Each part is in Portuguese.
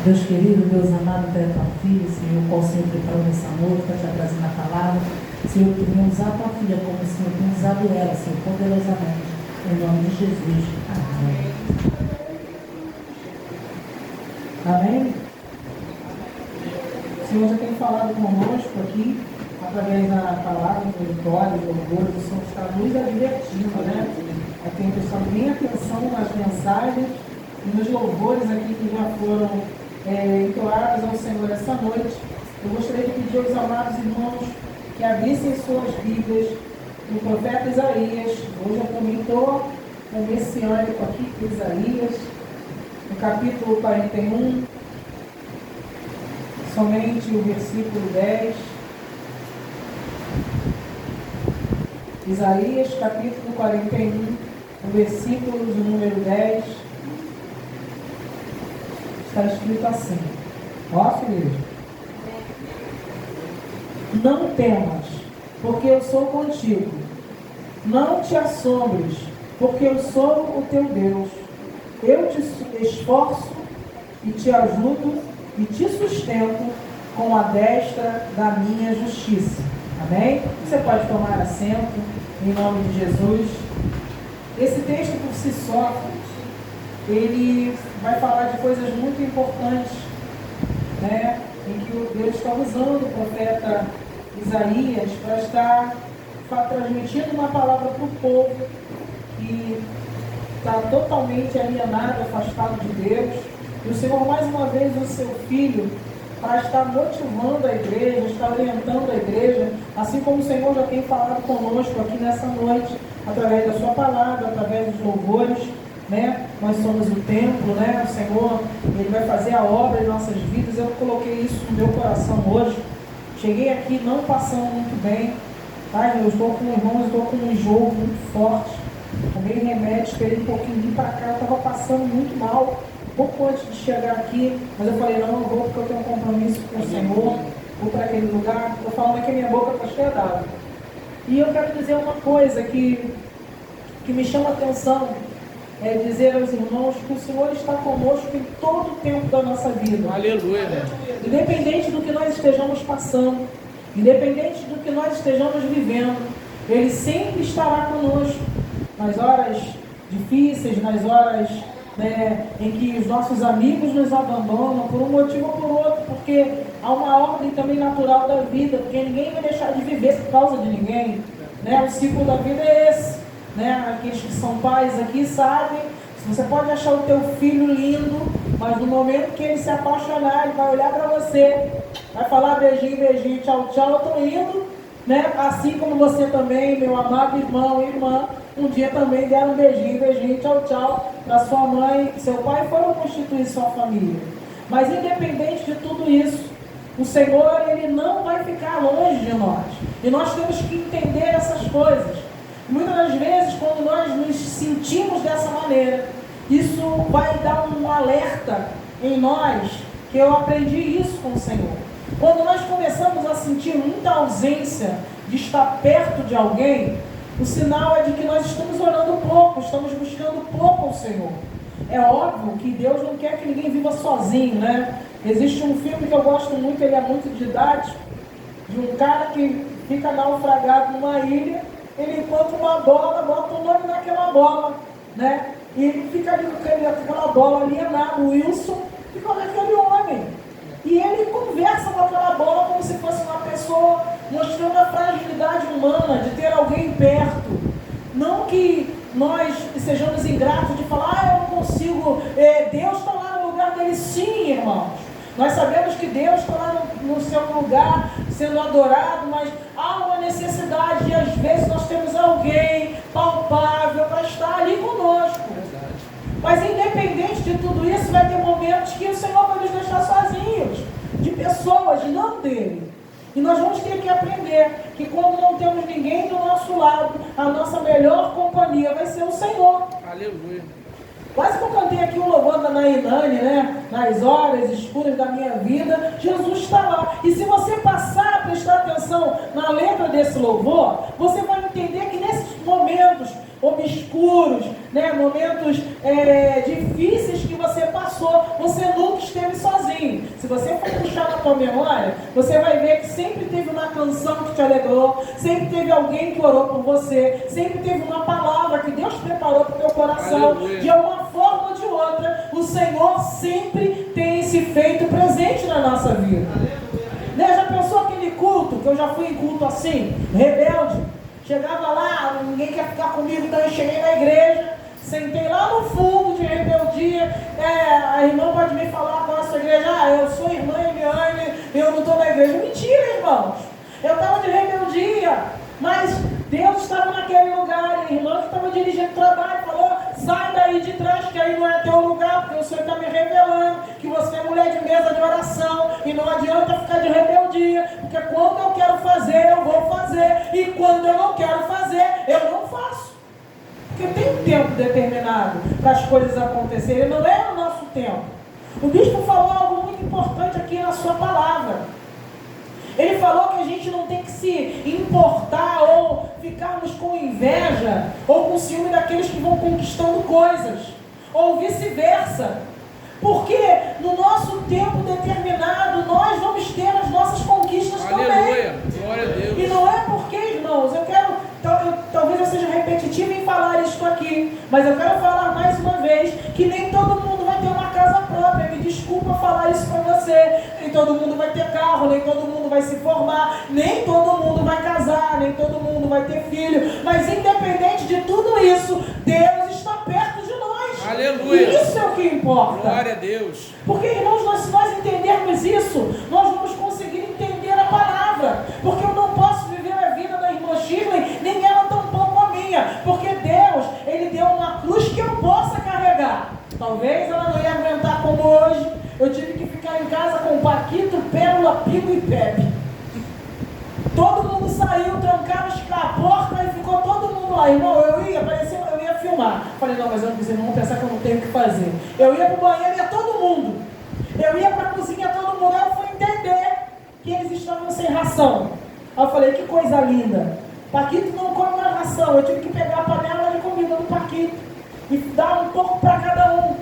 Deus querido, Deus amado, Pai, tua filha, Senhor, qual o Senhor preparou nessa noite para te trazer na palavra. Senhor, que venha usar a tua filha como o Senhor tem usado ela, Senhor, poderosamente. Em nome de Jesus. Amém. Amém? O Senhor já tem falado conosco aqui, através da palavra, do vitória, do louvor, o Senhor está nos advertindo, né? Tem prestado bem atenção nas mensagens e nos louvores aqui que já foram entoados ao Senhor essa noite. Eu gostaria de pedir aos amados irmãos que abrissem suas Bíblias no profeta Isaías. Hoje eu também estou messiânico aqui com Isaías, no capítulo 41, somente o versículo 10. Isaías, capítulo 41, o versículo de número 10. Está escrito assim: ó, filho, não temas, porque eu sou contigo. Não te assombres, porque eu sou o teu Deus. Eu te esforço e te ajudo e te sustento com a destra da minha justiça. Amém? Você pode tomar assento em nome de Jesus. Esse texto por si só, ele vai falar de coisas muito importantes, né? Em que Deus está usando o profeta Isaías para estar transmitindo uma palavra para o povo que está totalmente alienado, afastado de Deus. E o Senhor, mais uma vez, o seu Filho, para estar motivando a igreja, estar orientando a igreja, assim como o Senhor já tem falado conosco aqui nessa noite, através da sua palavra, através dos louvores, né? Nós somos o templo, né? O Senhor, Ele vai fazer a obra em nossas vidas. Eu coloquei isso no meu coração hoje. Cheguei aqui não passando muito bem, tá? Eu estou com irmãos, estou com um enjoo muito forte, tomei remédio, esperei um pouquinho vir para cá, eu estava passando muito mal, pouco antes de chegar aqui, mas eu falei, não, eu vou porque eu tenho um compromisso com o Senhor, vou para aquele lugar. Estou falando que a minha boca está cheia d'água. E eu quero dizer uma coisa que me chama a atenção, é dizer aos irmãos que o Senhor está conosco em todo o tempo da nossa vida. Aleluia, né? Independente do que nós estejamos passando, independente do que nós estejamos vivendo, Ele sempre estará conosco nas horas difíceis, nas horas, né, em que os nossos amigos nos abandonam por um motivo ou por outro, porque há uma ordem também natural da vida, porque ninguém vai deixar de viver por causa de ninguém, né? O ciclo da vida é esse, né? Aqueles que são pais aqui sabem, você pode achar o teu filho lindo, mas no momento que ele se apaixonar, ele vai olhar para você, vai falar beijinho, beijinho, tchau, tchau, eu estou indo, né? Assim como você também, meu amado irmão e irmã, um dia também deram um beijinho, beijinho, tchau, tchau, para sua mãe e seu pai, foram constituir sua família. Mas independente de tudo isso, o Senhor, Ele não vai ficar longe de nós. E nós temos que entender essas coisas. Muitas das vezes, quando nós nos sentimos dessa maneira, isso vai dar um alerta em nós, que eu aprendi isso com o Senhor. Quando nós começamos a sentir muita ausência de estar perto de alguém, o sinal é de que nós estamos orando pouco, estamos buscando pouco ao Senhor. É óbvio que Deus não quer que ninguém viva sozinho, né? Existe um filme que eu gosto muito, ele é muito didático, de um cara que fica naufragado numa ilha, ele encontra uma bola, bota o nome naquela bola, né? E ele fica ali com aquela bola alienada, o Wilson fica com aquele homem. E ele conversa com aquela bola como se fosse uma pessoa, mostrando a fragilidade humana de ter alguém perto. Não que nós sejamos ingratos de falar, eu não consigo, Deus está lá no lugar dele. Sim, irmãos. Nós sabemos que Deus está lá no seu lugar, sendo adorado, mas há uma necessidade e às vezes nós temos alguém palpável para estar ali conosco. Mas independente de tudo isso, vai ter momentos que o Senhor vai nos deixar sozinhos, de pessoas, não dele. E nós vamos ter que aprender que quando não temos ninguém do nosso lado, a nossa melhor companhia vai ser o Senhor. Aleluia. Quase que eu cantei aqui o louvor da Nainane, né? Nas horas escuras da minha vida, Jesus está lá. E se você passar a prestar atenção na letra desse louvor, você vai entender que nesses momentos obscuros, né? Momentos difíceis que você passou, você nunca esteve sozinho. Se você for puxar na tua memória, você vai ver que sempre teve uma canção que te alegrou, sempre teve alguém que orou por você, sempre teve uma palavra que Deus preparou para o teu coração. Aleluia. De alguma forma ou de outra, o Senhor sempre tem se feito presente na nossa vida. Né? Já pensou aquele culto, que eu já fui em culto assim, rebelde? Chegava lá, ninguém quer ficar comigo, então eu cheguei na igreja, sentei lá no fundo de rebeldia. A irmã pode me falar com a sua igreja: eu sou irmã Eliane, eu não estou na igreja. Mentira, irmãos, eu estava de rebeldia, mas Deus estava naquele lugar. A irmã que estava dirigindo o trabalho falou: sai daí de trás, que aí não é teu lugar, porque o Senhor está me revelando que você é mulher de mesa de oração, e não adianta ficar de rebeldia, porque quando eu quero fazer, eu vou fazer, e quando eu não quero fazer, eu não faço. Porque tem um tempo determinado para as coisas acontecerem, não é o nosso tempo. O bispo falou algo muito importante aqui na sua palavra. Ele falou que a gente não tem que se importar ou ficarmos com inveja ou com ciúme daqueles que vão conquistando coisas, ou vice-versa. Porque no nosso tempo determinado, nós vamos ter as nossas conquistas. Aleluia. Também. Glória a Deus. E não é porque, irmãos, talvez eu seja repetitivo em falar isso aqui, mas eu quero falar mais uma vez que nem todo mundo vai ter uma casa própria. Me desculpa falar isso para você. Nem todo mundo vai ter carro, nem todo mundo vai se formar, nem todo mundo vai casar, nem todo mundo vai ter filho. Mas independente de tudo isso, Deus está perto de nós. Aleluia. E isso é o que importa. Glória a Deus. Porque, irmãos, se nós entendermos isso, nós vamos conseguir entender a palavra. Porque eu não posso viver a vida da irmã Shirley, nem ela tampouco a minha. Porque Deus, Ele deu uma cruz que eu possa carregar. Talvez ela não ia aguentar como hoje. Eu tive que ficar em casa com Paquito, Pérola, Pigo e Pepe. Todo mundo saiu, trancaram a porta e ficou todo mundo lá. Irmão, eu ia filmar. Falei: não, mas os irmãos vão pensar que eu não tenho o que fazer. Eu ia para o banheiro, ia todo mundo. Eu ia para a cozinha, todo mundo. Aí eu fui entender que eles estavam sem ração. Aí eu falei: que coisa linda. Paquito não come mais ração. Eu tive que pegar a panela de comida do Paquito e dar um pouco para cada um.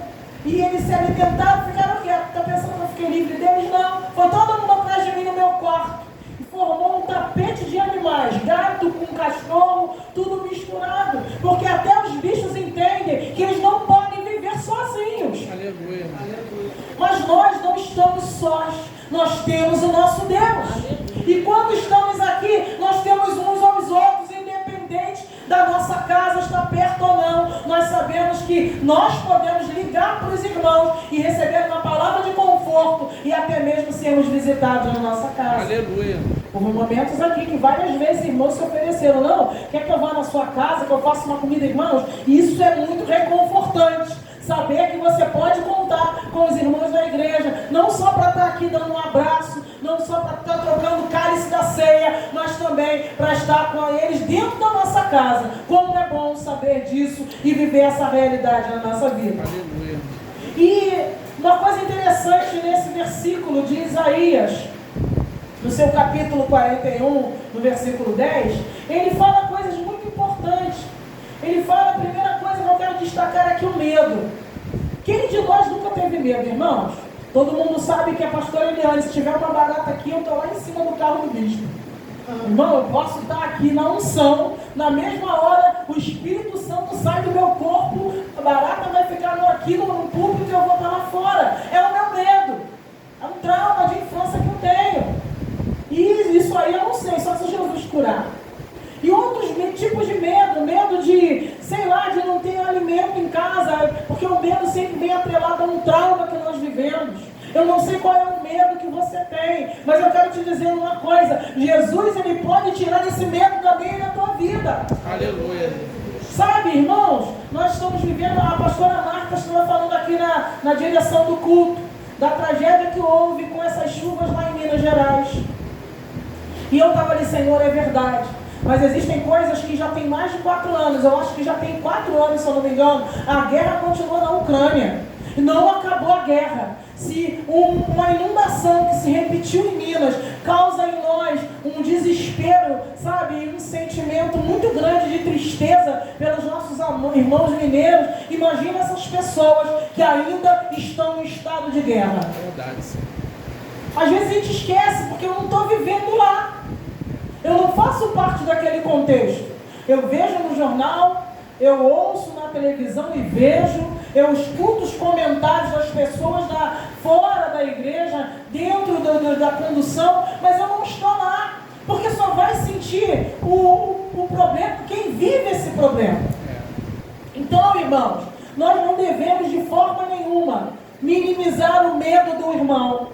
E eles se alimentaram e ficaram quietos. Está pensando que eu fiquei livre deles? Não. Foi todo mundo atrás de mim no meu quarto. E formou um tapete de animais. Gato com cachorro, tudo misturado. Porque até os bichos entendem que eles não podem viver sozinhos. Aleluia. Mas nós não estamos sós. Nós temos o nosso Deus. E quando estamos aqui, nós temos uns aos outros, independente da nossa casa estar perto ou não. Nós sabemos que nós podemos ligar para os irmãos e receber uma palavra de conforto e até mesmo sermos visitados na nossa casa. Aleluia. Houve momentos aqui que várias vezes irmãos se ofereceram: não, quer que eu vá na sua casa, que eu faça uma comida, irmãos? Isso é muito reconfortante. Saber que você pode contar com os irmãos da igreja, não só para estar aqui dando um abraço, não só para estar trocando o cálice da ceia, mas também para estar com eles dentro da nossa casa. Como é bom saber disso e viver essa realidade na nossa vida. Aleluia. E uma coisa interessante nesse versículo de Isaías, no seu capítulo 41, no versículo 10, ele fala coisas muito importantes. Ele fala, a primeira coisa que eu quero destacar aqui, o medo. Quem de nós nunca teve medo, irmãos? Todo mundo sabe que a pastora Eliane, se tiver uma barata aqui, eu estou lá em cima do carro do bispo. Irmão, eu posso estar aqui na unção, na mesma hora o Espírito Santo sai do meu corpo, a barata vai ficar aqui no púlpito e eu vou estar lá fora. É o meu medo. É um trauma de infância que eu tenho. E isso aí eu não sei, só se Jesus curar. E outros tipos de medo de, sei lá, de não ter alimento em casa, porque o medo sempre vem atrelado a um trauma que nós vivemos. Eu não sei qual é o medo que você tem, mas eu quero te dizer uma coisa: Jesus, Ele pode tirar esse medo também da tua vida. Aleluia. Sabe, irmãos, nós estamos vivendo, a pastora Marta estava falando aqui na direção do culto, da tragédia que houve com essas chuvas lá em Minas Gerais. E eu estava ali: Senhor, é verdade. Mas existem coisas que já tem mais de 4 anos, eu acho que já tem 4 anos, se eu não me engano, a guerra continua na Ucrânia. Não acabou a guerra. Se uma inundação que se repetiu em Minas causa em nós um desespero, sabe, um sentimento muito grande de tristeza pelos nossos irmãos mineiros, imagina essas pessoas que ainda estão em estado de guerra. Verdade, sim. Às vezes a gente esquece, porque eu não estou vivendo lá. Eu não faço parte daquele contexto. Eu vejo no jornal, eu ouço na televisão e vejo, eu escuto os comentários das pessoas fora da igreja, dentro da condução, mas eu não estou lá, porque só vai sentir o problema quem vive esse problema. Então, irmãos, nós não devemos de forma nenhuma minimizar o medo do irmão,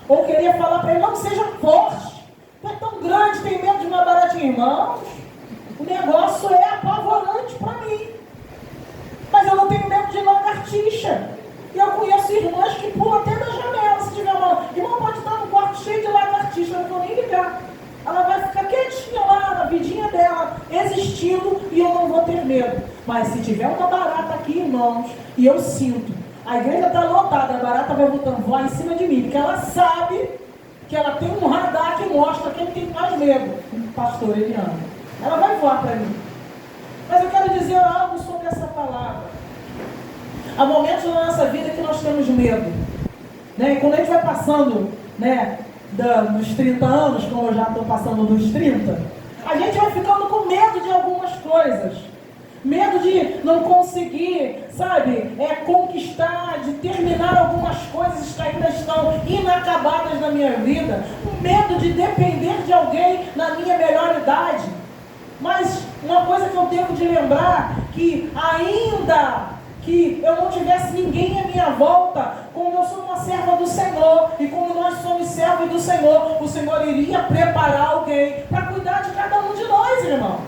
ou querer falar para ele, não seja forte, tu é tão grande, tem medo de uma baratinha. Irmãos, o negócio é apavorante para mim. Mas eu não tenho medo de lagartixa. E eu conheço irmãs que pulam até da janela. Se tiver uma irmã, pode estar no quarto cheio de lagartixa, eu não vou nem ligar. Ela vai ficar quietinha lá na vidinha dela, existindo, e eu não vou ter medo. Mas se tiver uma barata aqui, irmãos, e eu sinto, a igreja está lotada, a barata vai voar em cima de mim, porque ela sabe que ela tem um radar que mostra quem tem mais medo. O pastor Eliano. Ela vai voar para mim. Mas eu quero dizer algo sobre essa palavra. Há momentos na nossa vida que nós temos medo, né? E quando a gente vai passando, né, dos 30 anos, como eu já estou passando dos 30, a gente vai ficando com medo de algumas coisas. Medo de não conseguir, sabe, conquistar, de terminar algumas coisas que ainda estão inacabadas na minha vida. Um medo de depender de alguém na minha melhor idade. Mas uma coisa que eu devo de lembrar, que ainda que eu não tivesse ninguém à minha volta, como eu sou uma serva do Senhor, e como nós somos servos do Senhor, o Senhor iria preparar alguém para cuidar de cada um de nós, irmãos.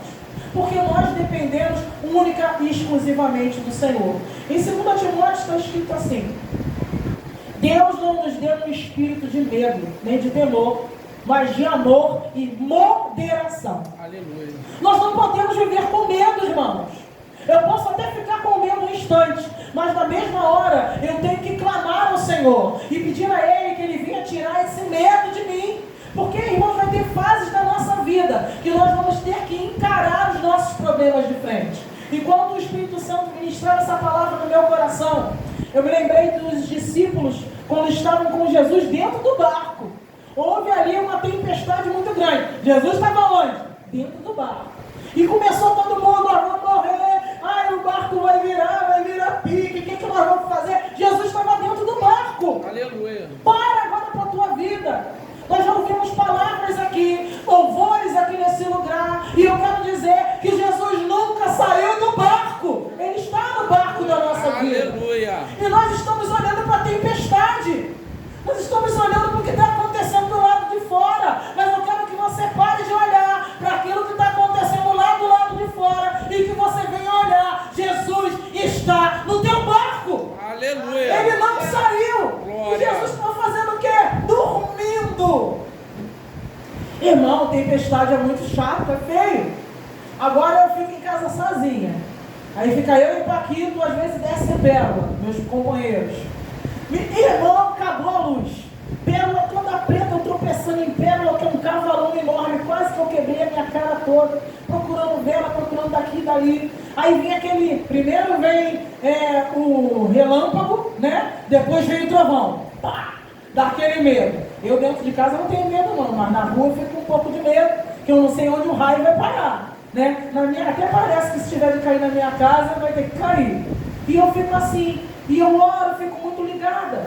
Porque nós dependemos única e exclusivamente do Senhor. Em 2 Timóteo está escrito assim: Deus não nos deu um espírito de medo, nem de temor, mas de amor e moderação. Aleluia. Nós não podemos viver com medo, irmãos. Eu posso até ficar com medo um instante, mas na mesma hora eu tenho que clamar ao Senhor e pedir a Ele que Ele venha tirar esse medo de mim. Porque, irmãos, vai ter fases da nossa vida que nós vamos ter que encarar os nossos problemas de frente. E quando o Espírito Santo ministrava essa palavra no meu coração, eu me lembrei dos discípulos quando estavam com Jesus dentro do barco. Houve ali uma tempestade muito grande. Jesus estava onde? Dentro do barco. E começou todo mundo, nós vamos morrer, ai, o barco vai virar pique, o que nós vamos fazer? Jesus estava dentro do barco. Aleluia. Para agora para a tua vida. Nós já ouvimos palavras aqui, louvores aqui nesse lugar, e eu quero dizer que Jesus nunca saiu do barco. Ele está no barco da nossa vida. Aleluia. E nós estamos olhando para a tempestade. Nós estamos olhando para o que está acontecendo do lado de fora. Mas eu quero que você pare de olhar para aquilo que está acontecendo lá do lado de fora e que você venha olhar. Jesus está no teu barco. Aleluia. Ele não saiu. Glória. E Jesus está fazendo o quê? Dormindo. Irmão, tempestade é muito chato, é feio. Agora eu fico em casa sozinha. Aí fica eu e Paquito, às vezes desce Pérola, meus companheiros. Irmão, acabou a luz. Pérola toda preta, eu tropeçando em Pérola, que é um cavalão enorme, quase que eu quebrei a minha cara toda, procurando vela, procurando daqui e dali. Aí vem aquele, primeiro vem o relâmpago, né? Depois vem o trovão. Pá! Dá aquele medo. Eu dentro de casa não tenho medo não, mas na rua eu fico com um pouco de medo, que eu não sei onde o raio vai parar, né? Até parece que se tiver de cair na minha casa, vai ter que cair. E eu fico assim, e eu oro, fico muito ligada.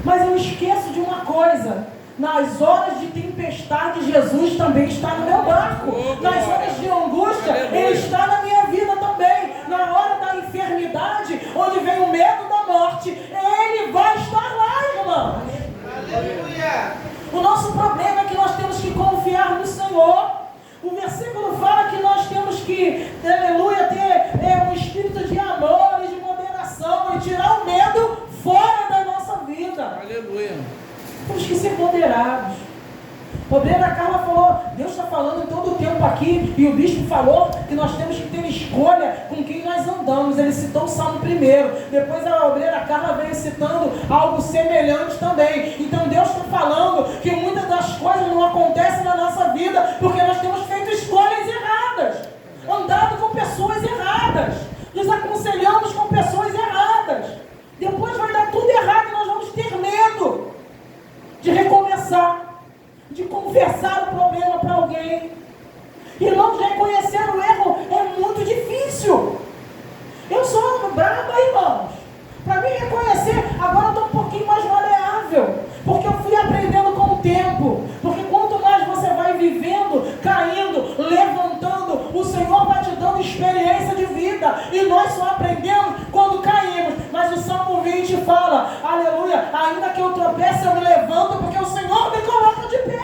Mas eu esqueço de uma coisa: nas horas de tempestade, Jesus também está no meu barco. Nas horas de angústia, Ele está na minha vida também. Na hora da enfermidade, onde vem o medo da morte, Ele vai estar lá, irmão. Aleluia. O nosso problema é que nós temos que confiar no Senhor. O versículo fala que nós temos que, aleluia, ter um espírito de amor e de moderação e tirar o medo fora da nossa vida. Aleluia. Temos que ser moderados. A obreira Carla falou, Deus está falando em todo o tempo aqui, e o bispo falou que nós temos que ter escolha com quem nós andamos. Ele citou o Salmo primeiro, depois a obreira Carla veio citando algo semelhante também. Então Deus está falando que muitas das coisas não acontecem na nossa vida porque nós temos feito escolhas erradas, andado com pessoas erradas, nos aconselhamos com pessoas erradas. Depois vai dar tudo errado e nós vamos ter medo de recomeçar, de confessar o problema para alguém. Irmãos, reconhecer o erro é muito difícil. Eu sou braba, irmãos. Para mim reconhecer, agora eu estou um pouquinho mais maleável, porque eu fui aprendendo com o tempo. Porque quanto mais você vai vivendo, caindo, levantando, o Senhor vai te dando experiência de vida. E nós só aprendemos quando caímos. Mas o Salmo 20 fala, aleluia, ainda que eu tropece, eu me levanto, porque o Senhor me coloca de pé.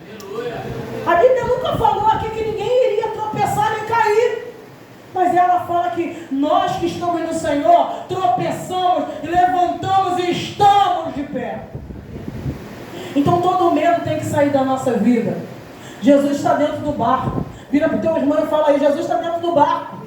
Aleluia. A Bíblia nunca falou aqui que ninguém iria tropeçar nem cair. Mas ela fala que nós que estamos no Senhor, tropeçamos, levantamos e estamos de pé. Então todo medo tem que sair da nossa vida. Jesus está dentro do barco. Vira para o teu irmão e fala aí, Jesus está dentro do barco.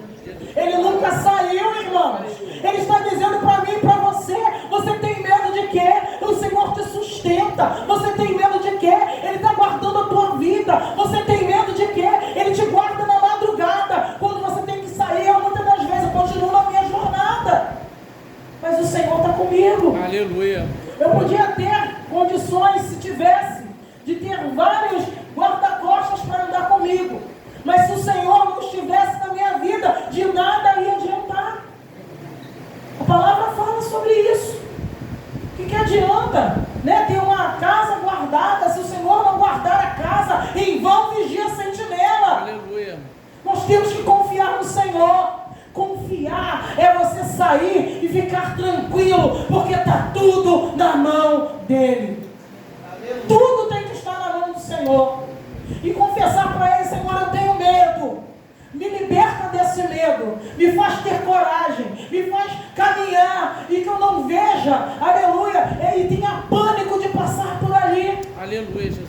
Ele nunca saiu, irmãos. Ele está dizendo para mim e para você, você tem medo de quê? O Senhor te sustenta. Você tem medo de quê? Ele está guardando a tua vida. Você tem medo de quê? Ele te guarda na madrugada. Quando você tem que sair, muitas das vezes eu continuo na minha jornada. Mas o Senhor está comigo. Aleluia. Eu podia ter condições, se tivesse, de ter vários guarda-costas para andar comigo. Mas se o Senhor não estivesse na minha vida, de nada ia adiantar. A palavra fala sobre isso. O que adianta, né, ter uma casa guardada, se o Senhor não guardar a casa, em vão vigia a sentinela. Aleluia. Nós temos que confiar no Senhor. Confiar é você sair e ficar tranquilo, porque está tudo na mão dEle. Aleluia. Tudo tem que estar na mão do Senhor. E confessar para Ele, Senhor, eu tenho medo. Me liberta desse medo. Me faz ter coragem. Me faz caminhar. E que eu não veja, aleluia, e tenha pânico de passar por ali. Aleluia, Jesus.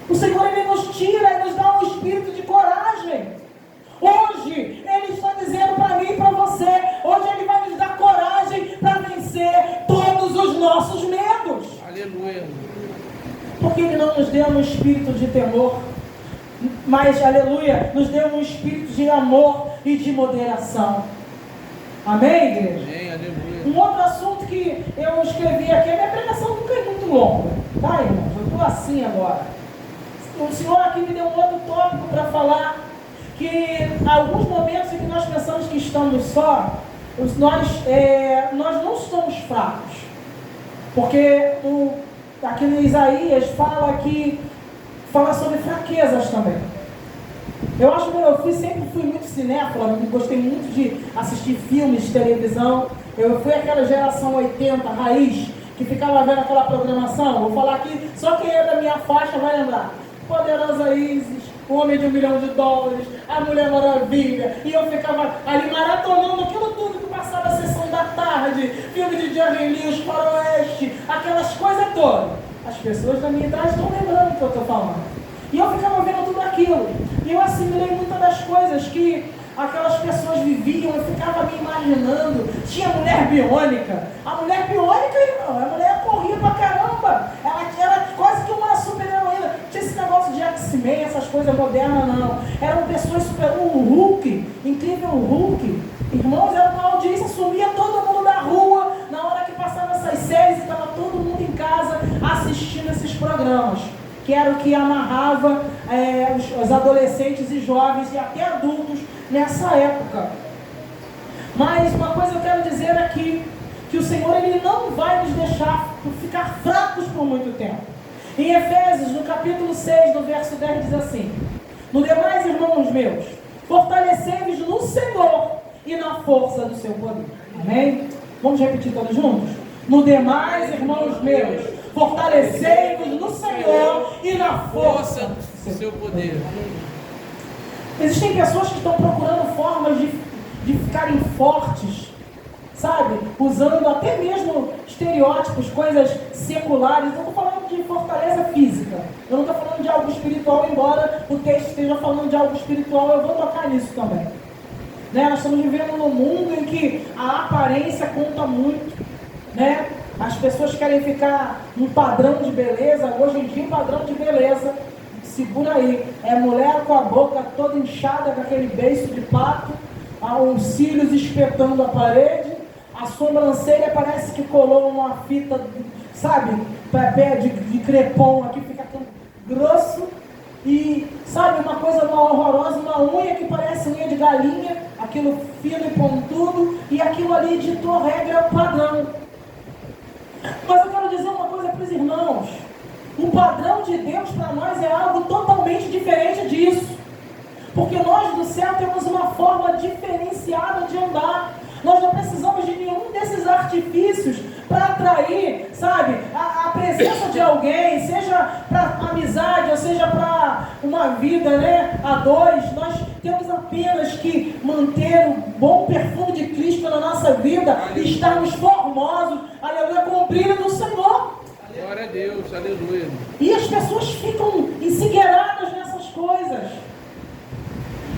O Senhor, Ele nos tira e nos dá um espírito de coragem. Hoje, Ele está dizendo para mim e para você, hoje Ele vai nos dar coragem para vencer todos os nossos medos. Aleluia. Porque Ele não nos deu um espírito de temor, mas, aleluia, nos deu um espírito de amor e de moderação. Amém, igreja? Amém, aleluia. Um outro assunto que eu escrevi aqui, a minha pregação nunca é muito longa, tá, irmãos? Eu estou assim agora. O Senhor aqui me deu um outro tópico para falar, que alguns momentos em que nós pensamos que estamos só, nós não somos fracos. Porque aqui no Isaías fala sobre fraquezas também. Eu sempre fui muito cinéfila, gostei muito de assistir filmes de televisão. Eu fui aquela geração 80, raiz, que ficava vendo aquela programação. Vou falar aqui, só quem é da minha faixa vai lembrar. Poderosa Isis, O Homem de $1 Milhão, A Mulher Maravilha. E eu ficava ali maratonando aquilo tudo que passava a sessão da tarde, filme de Jerry Lewis, Faroeste, aquelas coisas todas. As pessoas da minha idade estão lembrando do que eu estou falando. E eu ficava vendo tudo aquilo. E eu assimilei muitas das coisas que aquelas pessoas viviam. Eu ficava me imaginando. Tinha mulher biônica. A mulher biônica, irmão, a mulher corria pra caramba. Ela era quase que uma super-heroína. Tinha esse negócio de X-Men, essas coisas modernas, não. Eram pessoas super... O Hulk, incrível Hulk. Irmãos, era uma audiência, sumia todo mundo da rua. Na hora que passava essas séries, estava todo mundo em casa assistindo esses programas. Que era o que amarrava os adolescentes e jovens e até adultos nessa época. Mas uma coisa eu quero dizer aqui, que o Senhor, Ele não vai nos deixar ficar fracos por muito tempo. Em Efésios, no capítulo 6, no verso 10, diz assim: no demais, irmãos meus, fortalecei-vos no Senhor e na força do seu poder. Amém? Vamos repetir todos juntos? No demais, irmãos meus, fortalecei-vos no Senhor e na força do seu poder. Existem pessoas que estão procurando formas de ficarem fortes sabe, usando até mesmo estereótipos, coisas seculares. Eu não estou falando de fortaleza física, eu não estou falando de algo espiritual, embora o texto esteja falando de algo espiritual, eu vou tocar nisso também. Né? Nós estamos vivendo num mundo em que a aparência conta muito, né? As pessoas querem ficar num padrão de beleza. Hoje em dia, um padrão de beleza, segura aí, é mulher com a boca toda inchada com aquele beiço de pato, os cílios espetando a parede, a sobrancelha parece que colou uma fita, sabe, de crepom aqui, fica tão grosso, e sabe, uma coisa horrorosa, uma unha que parece unha de galinha, aquilo fino e pontudo, e aquilo ali ditou regra, é o padrão. Mas eu quero dizer uma coisa para os irmãos: o padrão de Deus para nós é algo totalmente diferente disso, porque nós do céu temos uma forma diferenciada de andar. Nós não precisamos de nenhum desses artifícios para atrair, sabe, a presença de alguém, seja para amizade ou seja para uma vida, né, a dois. Nós temos apenas que manter o bom perfume de Cristo na nossa vida e estarmos formosos, aleluia, com o brilho do Senhor. Glória a Deus, aleluia. E as pessoas ficam ensiqueiradas nessas coisas.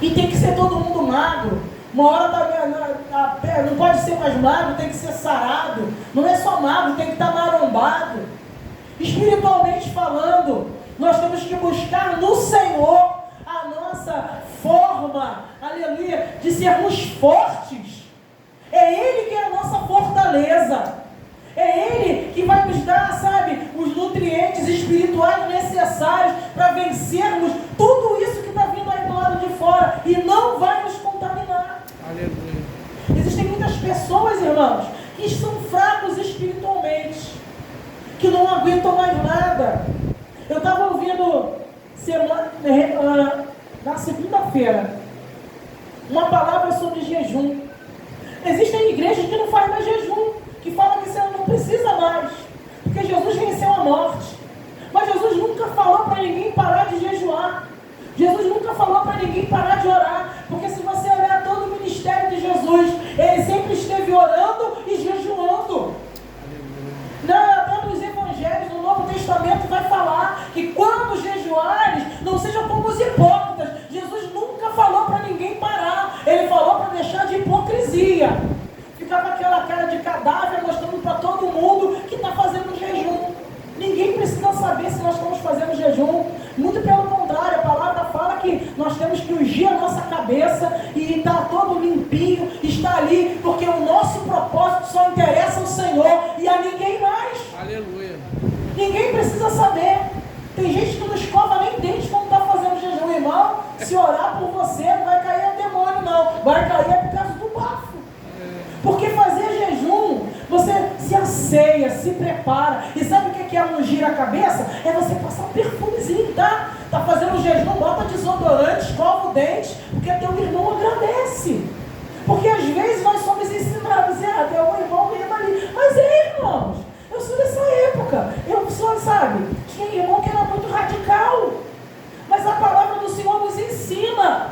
E tem que ser todo mundo magro. Uma hora não pode ser mais magro, tem que ser sarado. Não é só magro, tem que estar marombado. Espiritualmente falando, nós temos que buscar no Senhor a nossa forma, aleluia, de sermos fortes. É Ele que é a nossa fortaleza. É Ele que vai nos dar, sabe, os nutrientes espirituais necessários para vencermos tudo isso que está vindo aí do lado de fora. E não vai nos contaminar. Aleluia. Existem muitas pessoas, irmãos, que são fracos espiritualmente, que não aguentam mais nada. Eu estava ouvindo na segunda-feira uma palavra sobre jejum. Existem igrejas que não fazem mais jejum, que falam que você não precisa mais, porque Jesus venceu a morte. Mas Jesus nunca falou para ninguém parar de jejuar. Jesus nunca falou para ninguém parar de orar, porque se você olhar todo o ministério de Jesus, Ele sempre esteve orando e jejuando. Até nos evangelhos, no Novo Testamento, vai falar que quando jejuares, não sejam como os hipócritas. Jesus nunca falou para ninguém parar, Ele falou para deixar de hipocrisia. Ficava aquela cara de cadáver mostrando para todo mundo que está fazendo jejum. Ninguém precisa saber se nós estamos fazendo jejum. Muito pelo contrário, a palavra fala que nós temos que ungir a nossa cabeça e estar todo limpinho, estar ali, porque o nosso propósito só interessa ao Senhor e a ninguém mais. Aleluia. Ninguém precisa saber. Tem gente que não escova nem dente quando está fazendo jejum, irmão. Se orar por você, não vai cair o demônio, não. Vai cair por causa do bafo. Porque fazer jejum, você se asseia, se prepara. E sabe o que é ungir a cabeça? É você passar um perfumezinho, tá? Tá fazendo jejum, bota desodorante, escova o dente, porque teu irmão agradece. Porque às vezes nós somos ensinados a dizer, tem um irmão mesmo ali. Mas irmãos, eu sou dessa época. Eu sou, sabe, tinha irmão que era muito radical. Mas a palavra do Senhor nos ensina.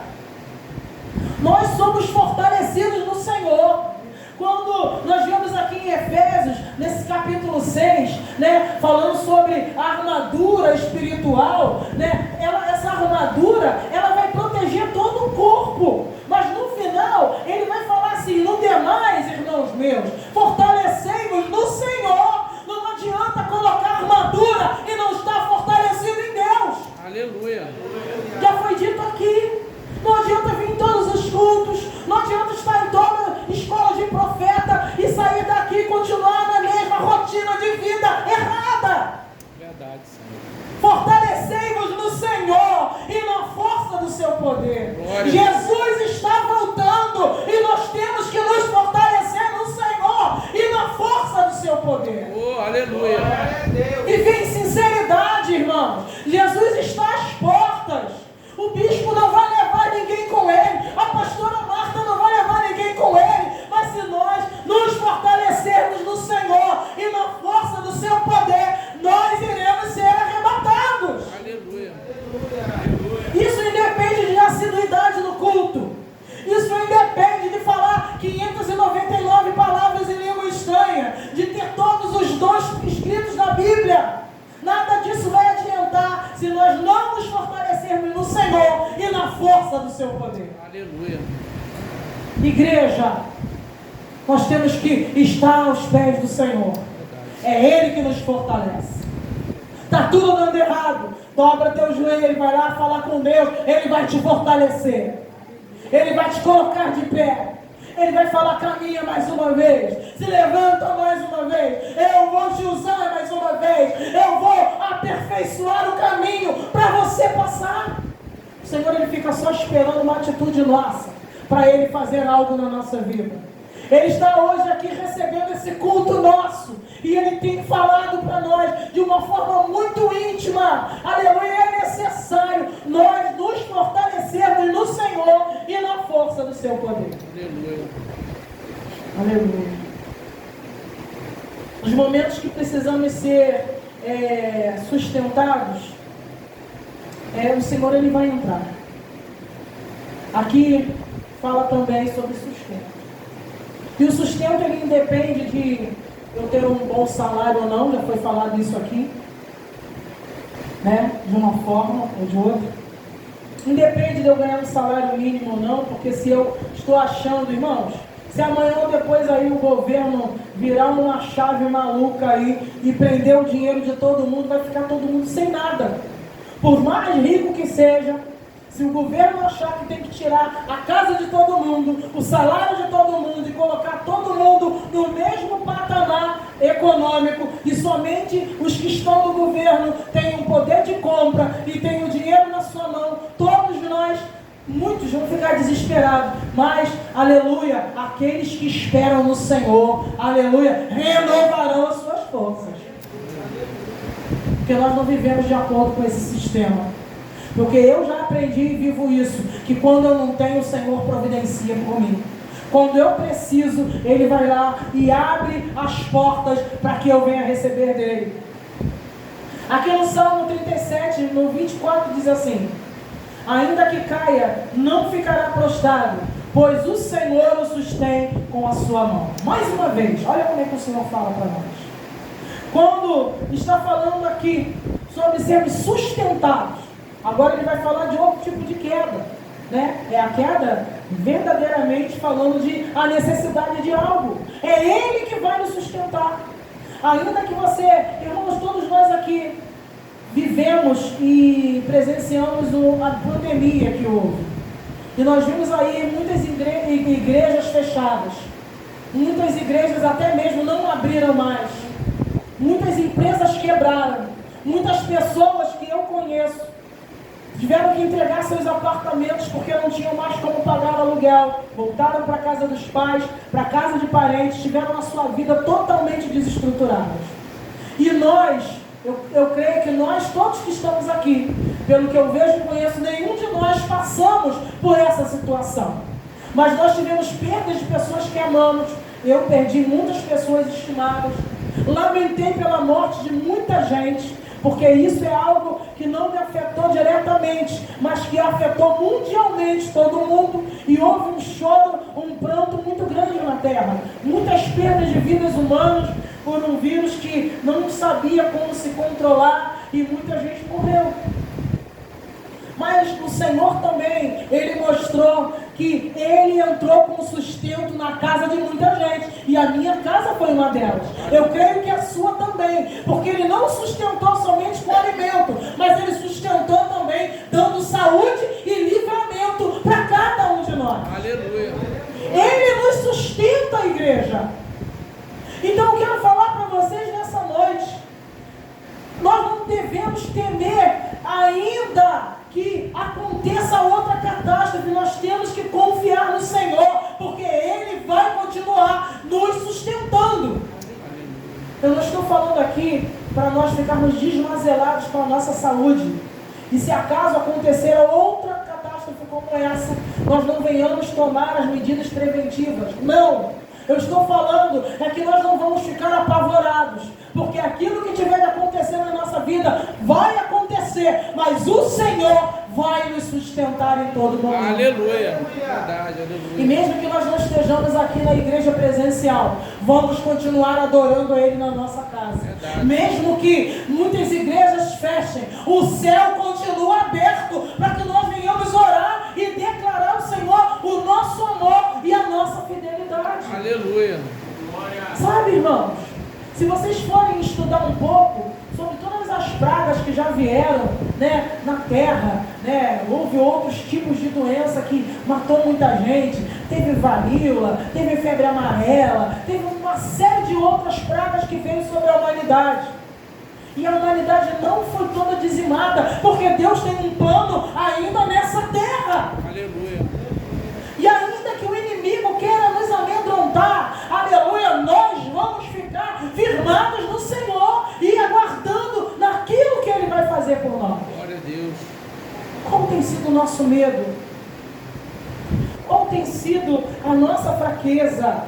Nós somos fortalecidos no Senhor. Quando nós vemos aqui em Efésios, nesse capítulo 6, né, falando sobre a armadura espiritual, né, essa armadura, ela vai proteger todo o corpo. Mas no final, ele vai falar assim, no demais, irmãos meus, fortalecei-vos no Senhor. Não adianta colocar armadura e não estar fortalecido em Deus. Aleluia. Já foi dito aqui. Não adianta vir em todos os cultos, não adianta estar em toda escola de profeta e sair daqui e continuar na mesma rotina de vida errada. Verdade, Senhor. Fortalecei-vos no Senhor e na força do seu poder. Glória. Jesus está voltando e nós temos que nos fortalecer no Senhor e na força do seu poder. Oh, aleluia. E vem sinceridade, irmãos. Jesus está às portas. O bispo não vai levar ninguém com ele. A pastora Marta não vai levar ninguém com ele. Mas se nós nos fortalecermos no Senhor e na força do seu poder, nós iremos ser arrebatados. Aleluia. Isso independe de assiduidade no culto. Bíblia. Nada disso vai adiantar se nós não nos fortalecermos no Senhor e na força do seu poder. Aleluia. Igreja, nós temos que estar aos pés do Senhor. É Ele que nos fortalece. Está tudo dando errado. Dobra teu joelho, vai lá falar com Deus. Ele vai te fortalecer. Ele vai te colocar de pé. Ele vai falar, caminha mais uma vez. Se levanta mais uma vez. Eu vou te usar mais uma vez. Eu vou aperfeiçoar o caminho para você passar. O Senhor, Ele fica só esperando uma atitude nossa para Ele fazer algo na nossa vida. Ele está hoje aqui recebendo esse culto nosso. E Ele tem falado para nós de uma forma muito íntima. Aleluia, é necessário nós nos fortalecermos no Senhor e na força do seu poder. Aleluia. Aleluia. Nos momentos que precisamos ser sustentados, o Senhor, Ele vai entrar. Aqui fala também sobre sustento. E o sustento, ele independe de eu ter um bom salário ou não, já foi falado isso aqui, né? De uma forma ou de outra. Independe de eu ganhar um salário mínimo ou não, porque se eu estou achando, irmãos, se amanhã ou depois aí o governo virar uma chave maluca aí e prender o dinheiro de todo mundo, vai ficar todo mundo sem nada. Por mais rico que seja, se o governo achar que tem que tirar a casa de todo mundo, o salário de todo mundo e colocar todo mundo no mesmo patamar econômico e somente os que estão no governo têm o poder de compra e têm o dinheiro na sua mão, todos nós, muitos vão ficar desesperados, mas, aleluia, aqueles que esperam no Senhor, aleluia, renovarão as suas forças. Porque nós não vivemos de acordo com esse sistema. Porque eu já aprendi e vivo isso, que quando eu não tenho, o Senhor providencia por mim. Quando eu preciso, Ele vai lá e abre as portas para que eu venha receber dEle. Aqui no Salmo 37, no 24, diz assim: ainda que caia, não ficará prostrado, pois o Senhor o sustém com a sua mão. Mais uma vez, olha como é que o Senhor fala para nós. Quando está falando aqui sobre sermos sustentados, agora Ele vai falar de outro tipo de queda, né? É a queda verdadeiramente falando de a necessidade de algo. É Ele que vai nos sustentar. Ainda que você, irmãos, todos nós aqui vivemos e presenciamos a pandemia que houve. E nós vimos aí muitas igrejas fechadas. Muitas igrejas até mesmo não abriram mais. Muitas empresas quebraram. Muitas pessoas que eu conheço tiveram que entregar seus apartamentos porque não tinham mais como pagar o aluguel. Voltaram para a casa dos pais, para a casa de parentes, tiveram a sua vida totalmente desestruturadas. E nós, eu creio que nós todos que estamos aqui, pelo que eu vejo e conheço, nenhum de nós passamos por essa situação. Mas nós tivemos perdas de pessoas que amamos. Eu perdi muitas pessoas estimadas. Lamentei pela morte de muita gente, porque isso é algo que não me afetou diretamente, mas que afetou mundialmente todo mundo, e houve um choro, um pranto muito grande na terra. Muitas perdas de vidas humanas por um vírus que não sabia como se controlar, e muita gente morreu. Mas o Senhor também, Ele mostrou que Ele entrou com sustento na casa de muita gente. E a minha casa foi uma delas. Eu creio que a sua também. Porque Ele não sustentou somente com alimento, mas Ele sustentou também dando saúde e livramento para cada um de nós. Aleluia. Ele nos sustenta, igreja. Então eu quero falar para vocês nessa noite. Nós não devemos temer ainda que aconteça outra catástrofe. Nós temos que confiar no Senhor, porque Ele vai continuar nos sustentando. Eu não estou falando aqui para nós ficarmos desmazelados com a nossa saúde, e se acaso acontecer outra catástrofe como essa, nós não venhamos tomar as medidas preventivas. Não! Eu estou falando é que nós não vamos ficar apavorados, porque aquilo que tiver de acontecer na nossa vida vai acontecer, mas o Senhor vai nos sustentar em todo momento. Aleluia. Verdade, aleluia. E mesmo que nós não estejamos aqui na igreja presencial, vamos continuar adorando a Ele na nossa casa. Verdade. Mesmo que muitas igrejas fechem, o céu continua aberto para que nós venhamos orar e declarar ao Senhor o nosso amor e a nossa fidelidade. Aleluia. Sabe, irmãos, se vocês forem estudar um pouco sobre todas as pragas que já vieram, né, na terra, né, houve outros tipos de doença que matou muita gente, teve varíola, teve febre amarela, teve uma série de outras pragas que veio sobre a humanidade. E a humanidade não foi toda dizimada, porque Deus tem um plano ainda nessa terra. Aleluia. E ainda que o inimigo queira nos amedrontar, aleluia, nós vamos ficar firmados no Senhor e aguardando naquilo que Ele vai fazer por nós. Glória a Deus. Qual tem sido o nosso medo? Qual tem sido a nossa fraqueza?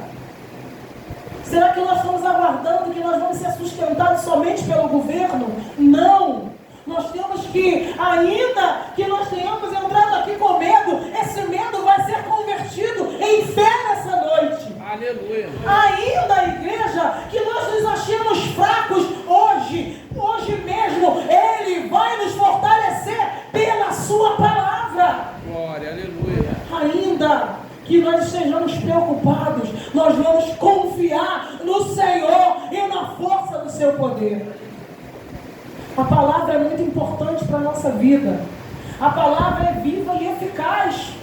Será que nós estamos aguardando que nós vamos ser sustentados somente pelo governo? Não! Nós temos que, ainda que nós tenhamos entrado aqui com medo, esse medo vai ser convertido em fé nessa noite. Aleluia. Ainda, igreja, que nós nos achemos fracos hoje mesmo, Ele vai nos fortalecer pela Sua palavra. Glória, aleluia. Ainda que nós estejamos preocupados, nós vamos confiar no Senhor e na força do Seu poder. A palavra é muito importante para a nossa vida. A palavra é viva e eficaz.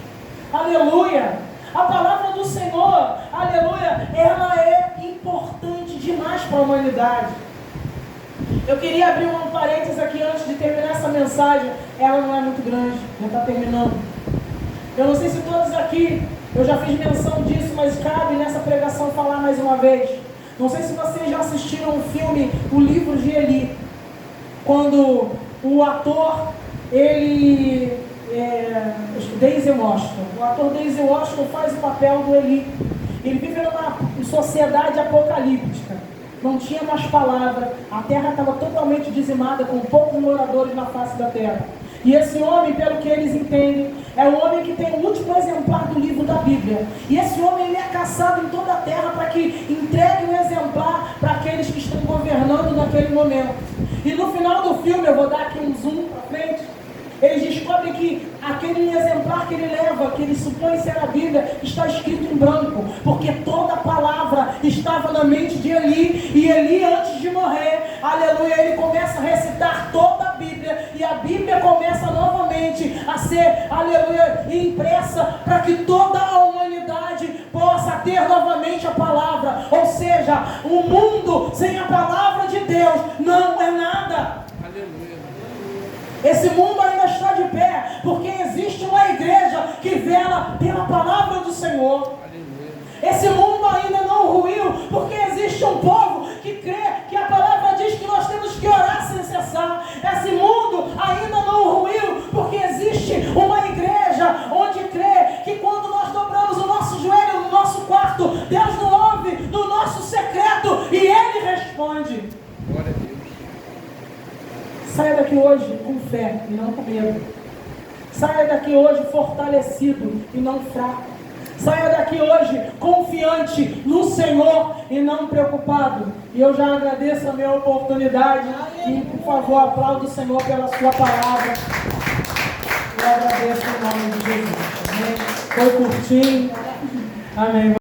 Aleluia. A palavra do Senhor, aleluia, ela é importante demais para a humanidade. Eu queria abrir um parênteses aqui antes de terminar essa mensagem. Ela não é muito grande, já está terminando. Eu não sei se todos aqui, eu já fiz menção disso, mas cabe nessa pregação falar mais uma vez. Não sei se vocês já assistiram o filme O Livro de Eli. Quando o ator, Denzel Washington, o ator Denzel Washington faz o papel do Eli. Ele vive numa sociedade apocalíptica, não tinha mais palavra, a terra estava totalmente dizimada, com poucos moradores na face da terra. E esse homem, pelo que eles entendem, é o homem que tem o último exemplar do livro da Bíblia. E esse homem, ele é caçado em toda a terra para que entregue um exemplar para aqueles que estão governando naquele momento. E no final do filme, eu vou dar aqui um zoom para frente, eles descobrem que aquele exemplar que ele leva, que ele supõe ser a Bíblia, está escrito em branco, porque toda a palavra estava na mente de Eli, e Eli, antes de morrer, aleluia, ele começa a recitar toda a Bíblia, e a Bíblia começa novamente a ser, aleluia, impressa, para que toda a humanidade possa ter novamente a palavra. Ou seja, o mundo sem a palavra de Deus não é nada. Aleluia. Esse mundo ainda está de pé, porque existe uma igreja que vela pela palavra do Senhor. Aleluia. Esse mundo ainda não ruiu, porque existe um povo que crê que a palavra diz que nós temos que orar sem cessar. Esse mundo ainda não ruiu, porque existe uma igreja onde crê que quando nós dobramos o nosso joelho no nosso quarto, Deus nos ouve no nosso secreto e Ele responde. Glória a Deus. Saia daqui hoje com fé e não com medo. Saia daqui hoje fortalecido e não fraco. Saia daqui hoje confiante no Senhor e não preocupado. E eu já agradeço a minha oportunidade. E por favor, aplaude o Senhor pela sua palavra. Eu agradeço em nome de Jesus. Amém. Foi curtinho. Amém.